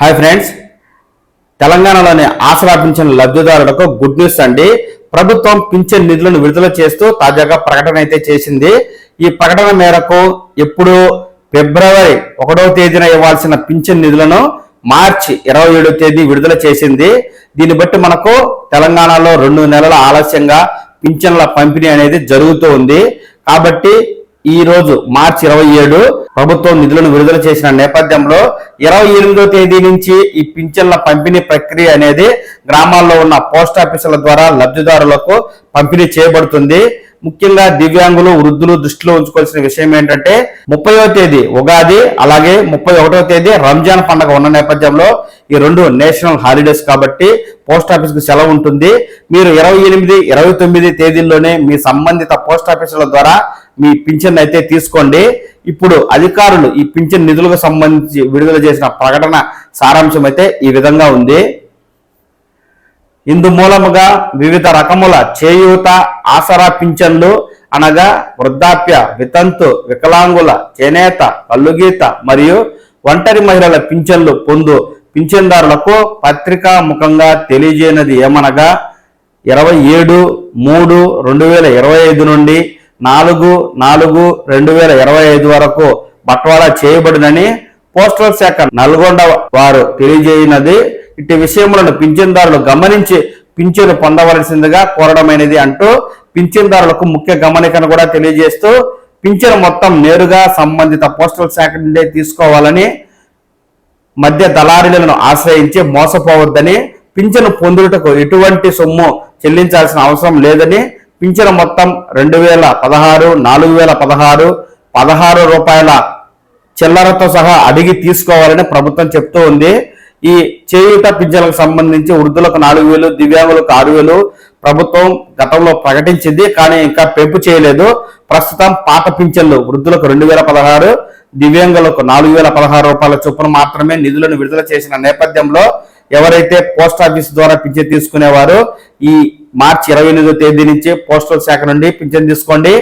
Hi friends, తెలంగాణలోని ఆసరా pension లబ్ధిదారులకు good news అండి. ప్రభుత్వం పింఛన్ నిధులను విడుదల చేస్తూ తాజాగా ప్రకటన అయితే చేసింది. ఈ ప్రకటన మేరకు ఇప్పుడు ఫిబ్రవరి 1వ తేదీన ఇవ్వాల్సిన పింఛన్ నిధులను మార్చి 27వ తేదీ విడుదల చేసింది. దీన్ని బట్టి మనకు తెలంగాణలో 2 నెలల ఆలస్యంగా పింఛన్ల పంపిణీ అనేది జరుగుతూ ఉంది. కాబట్టి ఈ రోజు మార్చి 27 ప్రభుత్వం నిధులను విడుదల చేసిన నేపథ్యంలో 28వ తేదీ నుంచి ఈ పింఛన్ల పంపిణీ ప్రక్రియ అనేది గ్రామాల్లో ఉన్న పోస్ట్ ఆఫీసుల ద్వారా లబ్ధిదారులకు పంపిణీ చేయబడుతుంది. ముఖ్యంగా దివ్యాంగులు, వృద్ధులు దృష్టిలో ఉంచుకోవాల్సిన విషయం ఏంటంటే 30వ తేదీ ఉగాది, అలాగే 31వ తేదీ రంజాన్ పండుగ ఉన్న నేపథ్యంలో ఈ 2 నేషనల్ హాలిడేస్ కాబట్టి పోస్ట్ ఆఫీస్ కు సెలవు ఉంటుంది. మీరు 28, 29 తేదీల్లోనే మీ సంబంధిత పోస్ట్ ఆఫీసుల ద్వారా మీ పింఛన్ అయితే తీసుకోండి. ఇప్పుడు అధికారులు ఈ పింఛన్ నిధులకు సంబంధించి విడుదల చేసిన ప్రకటన సారాంశం అయితే ఈ విధంగా ఉంది. ఇందు మూలముగా వివిధ రకముల చేయూత, ఆసరా పింఛన్లు అనగా వృద్ధాప్య, వితంతు, వికలాంగుల, చేనేత, కల్లుగీత మరియు ఒంటరి మహిళల పింఛన్లు పొందు పింఛన్దారులకు పత్రికా ముఖంగా తెలియజేయనది ఏమనగా 27/3/2025 నుండి 4/4/2025 వరకు బట్వాడా చేయబడినని పోస్టల్ శాఖ నల్గొండ వారు తెలియజేయనది. ఇట్టి విషయములను పింఛన్దారులు గమనించి పింఛను పొందవలసిందిగా కోరడమైనది అంటూ పింఛన్దారులకు ముఖ్య గమనికను కూడా తెలియజేస్తూ పింఛను మొత్తం నేరుగా సంబంధిత పోస్టల్ శాఖ నుండే తీసుకోవాలని, మధ్య దళారీలను ఆశ్రయించి మోసపోవద్దని, పింఛను పొందుటకు ఎటువంటి సొమ్ము చెల్లించాల్సిన అవసరం లేదని, పింఛను మొత్తం 2016, 4016, 16 రూపాయల చిల్లరతో సహా అడిగి తీసుకోవాలని ప్రభుత్వం చెప్తూ ఉంది. ఈ చేయూత పింఛన్లకు సంబంధించి వృద్ధులకు 4000, దివ్యాంగులకు 6000 ప్రభుత్వం గతంలో ప్రకటించింది, కానీ ఇంకా పెంపు చేయలేదు. ప్రస్తుతం పాత పింఛన్లు వృద్ధులకు 2016, దివ్యాంగులకు 4016 రూపాయల చొప్పున మాత్రమే నిధులను విడుదల చేసిన నేపథ్యంలో ఎవరైతే పోస్ట్ ఆఫీస్ ద్వారా పింఛన్ తీసుకునేవారో ఈ మార్చి 28వ తేదీ నుంచి పోస్టల్ శాఖ నుండి పింఛన్ తీసుకోండి.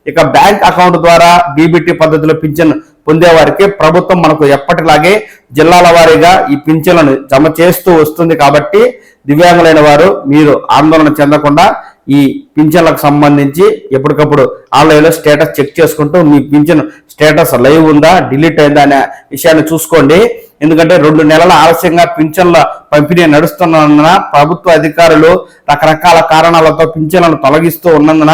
ఇక బ్యాంక్ అకౌంట్ ద్వారా బీబీటీ పద్ధతిలో పింఛన్ పొందే వారికి ప్రభుత్వం మనకు ఎప్పటిలాగే జిల్లాల వారీగా ఈ పింఛన్లను జమ చేస్తూ వస్తుంది. కాబట్టి దివ్యాంగులైన వారు మీరు ఆందోళన చెందకుండా ఈ పింఛన్లకు సంబంధించి ఎప్పటికప్పుడు ఆన్లైన్లో స్టేటస్ చెక్ చేసుకుంటూ మీ పింఛన్ స్టేటస్ లైవ్ ఉందా, డిలీట్ అయిందా అనే విషయాన్ని చూసుకోండి. ఎందుకంటే 2 నెలల ఆలస్యంగా పింఛన్ల పంపిణీ నడుస్తున్నందున ప్రభుత్వ అధికారులు రకరకాల కారణాలతో పింఛన్లను తొలగిస్తూ ఉన్నందున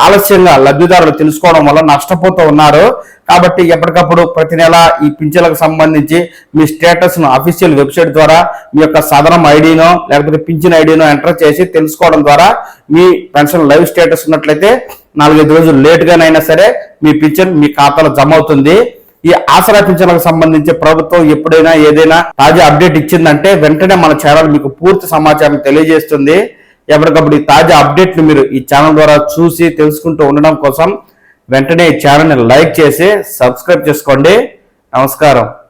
ఆలస్యంగా లబ్ధిదారులు తెలుసుకోవడం వల్ల నష్టపోతూ ఉన్నారు. కాబట్టి ఎప్పటికప్పుడు ప్రతి నెల ఈ పింఛన్లకు సంబంధించి మీ స్టేటస్ ను అఫీషియల్ వెబ్సైట్ ద్వారా మీ యొక్క సదరం ఐడినో లేకపోతే పింఛన్ ఐడినో ఎంటర్ చేసి తెలుసుకోవడం ద్వారా మీ పెన్షన్ లైవ్ స్టేటస్ ఉన్నట్లయితే 4-5 రోజులు లేట్గానైనా సరే మీ పింఛన్ మీ ఖాతాలో జమ అవుతుంది. ఈ ఆసరా పింఛన్లకు సంబంధించి ప్రభుత్వం ఎప్పుడైనా ఏదైనా తాజా అప్డేట్ ఇచ్చిందంటే వెంటనే మన ఛానల్ మీకు పూర్తి సమాచారం తెలియజేస్తుంది. ఎప్పటికప్పుడు ఈ తాజా అప్డేట్ ను మీరు ఈ ఛానల్ ద్వారా చూసి తెలుసుకుంటూ ఉండడం కోసం వెంటనే ఈ ఛానల్ ని లైక్ చేసి సబ్స్క్రైబ్ చేసుకోండి. నమస్కారం.